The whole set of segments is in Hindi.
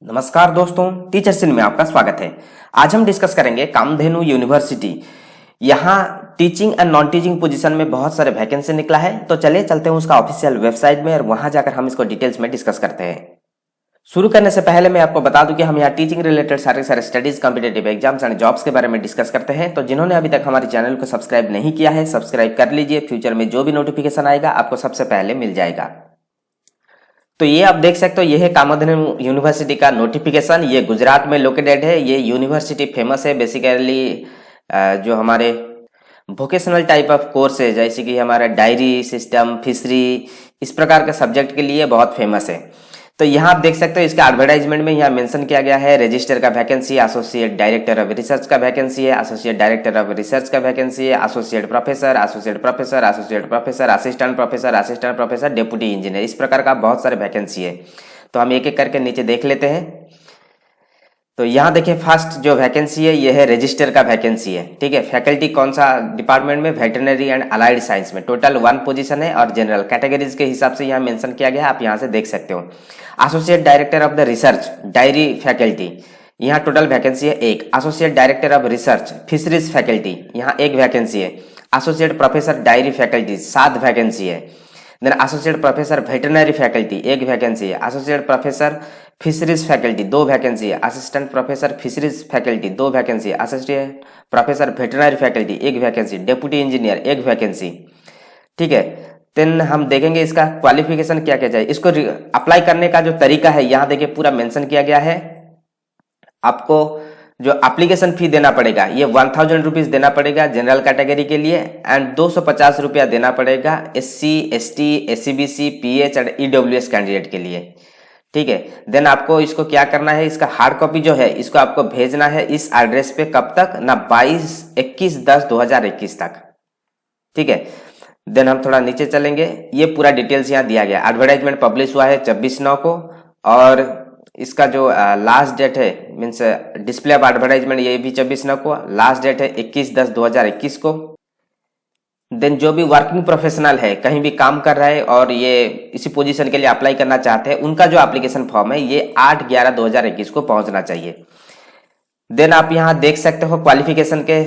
नमस्कार दोस्तों, टीचर्स इन में आपका स्वागत है। आज हम डिस्कस करेंगे कामधेनु यूनिवर्सिटी। यहाँ teaching and non teaching position में बहुत सारे वैकेंसी निकला है, तो चलिए चलते हैं उसका ऑफिशियल वेबसाइट में और वहां जाकर हम इसको डिटेल्स में डिस्कस करते हैं। शुरू करने से पहले मैं आपको बता दूं कि हम यहाँ टीचिंग रिलेटेड सारे studies, competitive exams and jobs के बारे में डिस्कस करते हैं। तो जिन्होंने अभी तक हमारे चैनल को सब्सक्राइब नहीं किया है, सब्सक्राइब कर लीजिए। फ्यूचर में जो भी नोटिफिकेशन आएगा आपको सबसे पहले मिल जाएगा। तो ये आप देख सकते हो, ये है कामधेनु यूनिवर्सिटी का नोटिफिकेशन। ये गुजरात में लोकेटेड है। ये यूनिवर्सिटी फेमस है बेसिकली जो हमारे वोकेशनल टाइप ऑफ कोर्स है, जैसे कि हमारा डायरी सिस्टम, फिशरी, इस प्रकार के सब्जेक्ट के लिए बहुत फेमस है। तो यहाँ आप देख सकते हो, इसका एडवर्टाइजमेंट में यहाँ मेंशन किया गया है रजिस्टर का vacancy, associate director of research का वैकेंसी है, एसोसिएट डायरेक्टर ऑफ रिसर्च का वैकेंसी है, associate professor, associate professor, associate professor, assistant professor, assistant professor, deputy engineer, इस प्रकार का बहुत सारे वैकेंसी है। तो हम एक एक करके नीचे देख लेते हैं। तो यहाँ देखिए, फर्स्ट जो वैकेंसी है ये है रजिस्टर का वैकेंसी है। ठीक है, फैकल्टी कौन सा डिपार्टमेंट में? वेटरनरी एंड अलाइड साइंस में। टोटल 1 पोजीशन है और जनरल कैटेगरीज के हिसाब से यहाँ मेंशन किया गया है, आप यहाँ से देख सकते हो। Associate director of the research dairy faculty, यहाँ टोटल वैकेंसी है 1। Associate director of research fisheries faculty, यहाँ 1 वैकेंसी है। Associate professor dairy faculty 7 vacancy है। Then associate professor veterinary faculty 1 vacancy है। Associate professor fisheries faculty 2 vacancy है। Assistant professor fisheries faculty 2 vacancy है। Assistant professor veterinary faculty 1 vacancy. Deputy engineer 1 vacancy. ठीक है, देन हम देखेंगे इसका क्वालिफिकेशन क्या क्या चाहिए। इसको अप्लाई करने का जो तरीका है यहाँ देखिए पूरा मेंशन किया गया है। आपको जो एप्लीकेशन फी देना पड़ेगा ये 1000 रुपीज देना पड़ेगा जनरल कैटेगरी के लिए, एंड 250 रुपया देना पड़ेगा SC, ST, SCBC, PH और EWS कैंडिडेट के लिए। ठीक है, देन आपको इसको क्या करना है, इसका हार्ड कॉपी जो है इसको आपको भेजना है इस एड्रेस पे। कब तक ना? 21/10/2021 तक। ठीक है, देन हम थोड़ा नीचे चलेंगे। ये पूरा डिटेल्स यहाँ दिया गया। एडवर्टाइजमेंट पब्लिश हुआ है 24/9 को, और इसका जो लास्ट डेट है मीन्स डिस्प्ले ऑफ एडवर्टाइजमेंट ये भी 24/9 को। लास्ट डेट है 21/10/2021 को। देन जो भी वर्किंग प्रोफेशनल है, कहीं भी काम कर रहा है और ये इसी पोजीशन के लिए अप्लाई करना चाहते हैं, उनका जो एप्लीकेशन फॉर्म है ये 8/11/2021 को पहुंचना चाहिए। देन आप यहाँ देख सकते हो क्वालिफिकेशन के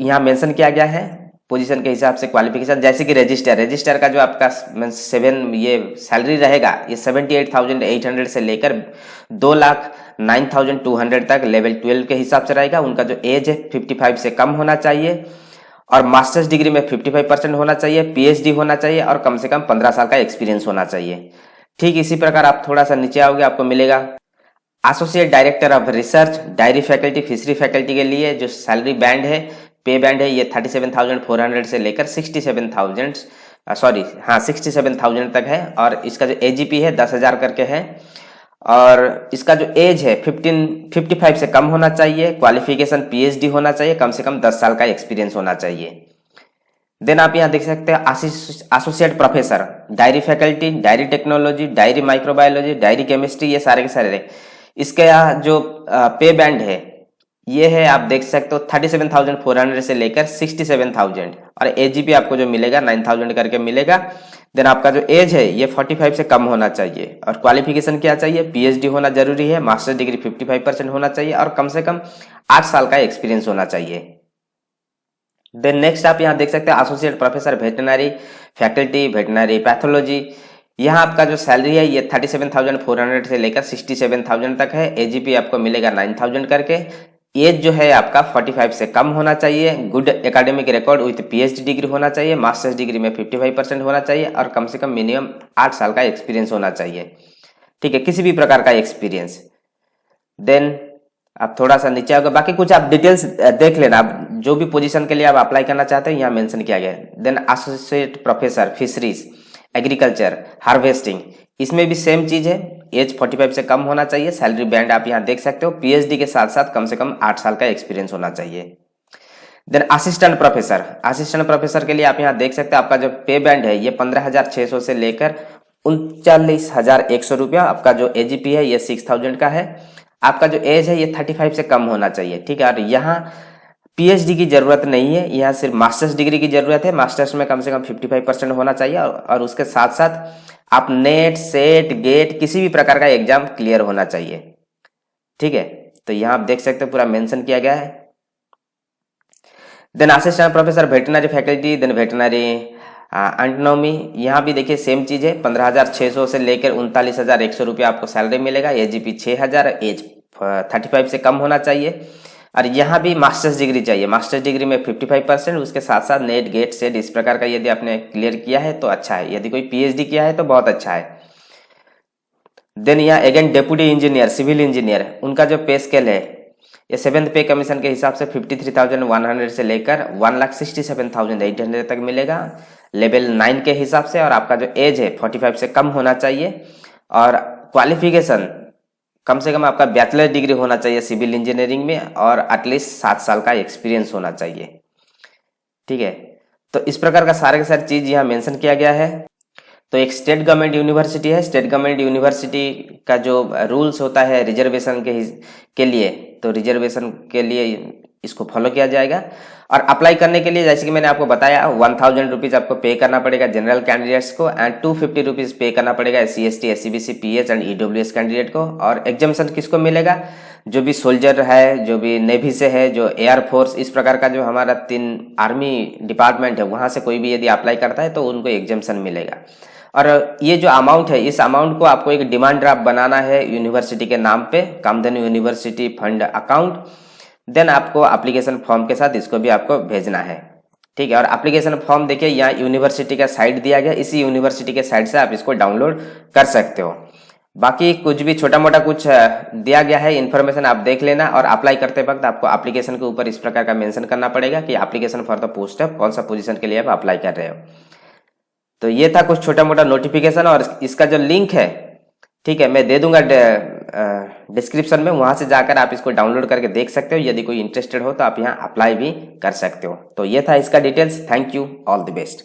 यहाँ मेंशन किया गया है पोजीशन के हिसाब से क्वालिफिकेशन। जैसे कि रजिस्टर का जो आपका 7 ये सैलरी रहेगा ये 78,800 से लेकर 2,09,200 तक लेवल 12 के हिसाब से रहेगा। उनका जो एज है 55 से कम होना चाहिए, और मास्टर्स डिग्री में 55% होना चाहिए, PhD होना चाहिए, और कम से कम 15 साल का एक्सपीरियंस होना चाहिए। ठीक इसी प्रकार आप थोड़ा सा नीचे आओगे, आपको मिलेगा associate director of research dairy faculty fishery faculty के लिए जो सैलरी बैंड है, पे बैंड है, ये 37,400 से लेकर 67,000 तक है। और इसका जो AGP है 10,000 करके है, और इसका जो एज है 55 से कम होना चाहिए। क्वालिफिकेशन PhD होना चाहिए, कम से कम 10 साल का एक्सपीरियंस होना चाहिए। देन आप यहाँ देख सकते हैं associate professor dairy faculty, diary technology, diary microbiology, diary chemistry, ये सारे के सारे। इसके यहाँ जो पे बैंड है ये है, आप देख सकते हो 37,400 से लेकर 67,000, और AGP आपको जो मिलेगा 9,000 करके मिलेगा। देन आपका जो एज है ये 45 से कम होना चाहिए, और क्वालिफिकेशन क्या चाहिए? PhD होना जरूरी है, मास्टर डिग्री 55% होना चाहिए, और कम से कम 8 साल का एक्सपीरियंस होना चाहिए। देन नेक्स्ट आप यहाँ देख सकते हैं associate professor veterinary faculty, veterinary pathology. यहाँ आपका जो सैलरी है ये 37,400 से लेकर 67,000 तक है। AGP आपको मिलेगा 9,000 करके। एज जो है आपका 45 से कम होना चाहिए। Good academic record with PhD degree होना चाहिए, मास्टर्स डिग्री में 55% होना चाहिए, और कम से कम मिनिमम 8 साल का एक्सपीरियंस होना चाहिए। ठीक है, किसी भी प्रकार का एक्सपीरियंस। देन आप थोड़ा सा नीचे आओगे, बाकी कुछ आप डिटेल्स देख लेना। आप जो भी पोजीशन के लिए आप अप्लाई करना चाहते हैं यहाँ मेंशन किया गया है। Then associate professor fisheries agriculture harvesting, इसमें भी सेम चीज है। एज 45 से कम होना चाहिए। सैलरी बैंड आप यहाँ देख सकते हो। PhD के साथ साथ कम से कम 8 साल का एक्सपीरियंस होना चाहिए। देन असिस्टेंट प्रोफेसर के लिए आप यहाँ देख सकते हैं आपका जो पे बैंड है ये 15,600 से लेकर 39,100 रुपया। आपका जो AGP है ये 6,000 का है। आपका जो एज है ये 35 से कम होना चाहिए। ठीक है, और यहाँ PhD की जरूरत नहीं है, यहाँ सिर्फ मास्टर्स डिग्री की जरूरत है। मास्टर्स में कम से कम 55% होना चाहिए, और उसके साथ साथ आप नेट, सेट, गेट किसी भी प्रकार का एग्जाम क्लियर होना चाहिए। ठीक है, तो यहाँ आप देख सकते हो पूरा मेंशन किया गया है। Then assistant professor veterinary faculty, then veterinary एंटोनॉमी, यहाँ भी देखिए सेम चीज है, 15,600 से लेकर 39,100 रुपया आपको सैलरी मिलेगा। एजीपी 6,000, एज 35 से कम होना चाहिए। और यहाँ भी मास्टर्स डिग्री चाहिए, मास्टर्स डिग्री में 55%, उसके साथ साथ नेट गेट सेट इस प्रकार का यदि आपने क्लियर किया है तो अच्छा है, यदि कोई पीएचडी किया है तो बहुत अच्छा है। देन यहाँ again deputy engineer, civil engineer, उनका जो पे स्केल है ये 7th पे कमीशन के हिसाब से 53,100 से लेकर 1,67,800 तक मिलेगा लेवल 9 के हिसाब से। और आपका जो एज है 45 से कम होना चाहिए और क्वालिफिकेशन कम से कम आपका बैचलर डिग्री होना चाहिए सिविल इंजीनियरिंग में और एटलीस्ट 7 साल का एक्सपीरियंस होना चाहिए। ठीक है, तो इस प्रकार का सारे के सारे चीज यहाँ मेंशन किया गया है। तो एक स्टेट गवर्नमेंट यूनिवर्सिटी है, स्टेट गवर्नमेंट यूनिवर्सिटी का जो रूल्स होता है रिजर्वेशन के लिए, तो रिजर्वेशन के लिए इसको फॉलो किया जाएगा। और अप्लाई करने के लिए जैसे कि मैंने आपको बताया 1,000 रुपीज आपको पे करना पड़ेगा जनरल कैंडिडेट्स को एंड 250 रुपीज पे करना पड़ेगा SC/ST, SC/BC, PH and EWS candidate को। और एग्जामेशन किसको मिलेगा, जो भी सोल्जर है, जो भी नेवी से है, जो एयरफोर्स, इस प्रकार का जो हमारा 3 आर्मी डिपार्टमेंट है वहां से कोई भी यदि अप्लाई करता है तो उनको एग्जामेशन मिलेगा। और ये जो अमाउंट है, इस अमाउंट को आपको एक डिमांड ड्राफ्ट बनाना है यूनिवर्सिटी के नाम पे, Kamdhenu university fund account. Then आपको एप्लीकेशन फॉर्म के साथ इसको भी आपको भेजना है। ठीक है, और एप्लीकेशन फॉर्म देखिए यहाँ यूनिवर्सिटी का साइट दिया गया, इसी यूनिवर्सिटी के साइट से आप इसको डाउनलोड कर सकते हो। बाकी कुछ भी छोटा मोटा कुछ दिया गया है इन्फॉर्मेशन आप देख लेना। और अप्लाई करते वक्त आपको एप्लीकेशन के ऊपर इस प्रकार का मेंशन करना पड़ेगा कि एप्लीकेशन फॉर द पोस्ट है, कौन सा पोजीशन के लिए आप अप्लाई कर रहे हो। तो ये था कुछ छोटा मोटा नोटिफिकेशन और इसका जो लिंक है, ठीक है, मैं दे दूंगा डिस्क्रिप्शन में, वहां से जाकर आप इसको डाउनलोड करके देख सकते हो। यदि कोई इंटरेस्टेड हो तो आप यहाँ अप्लाई भी कर सकते हो। तो ये था इसका details. Thank you, all the best.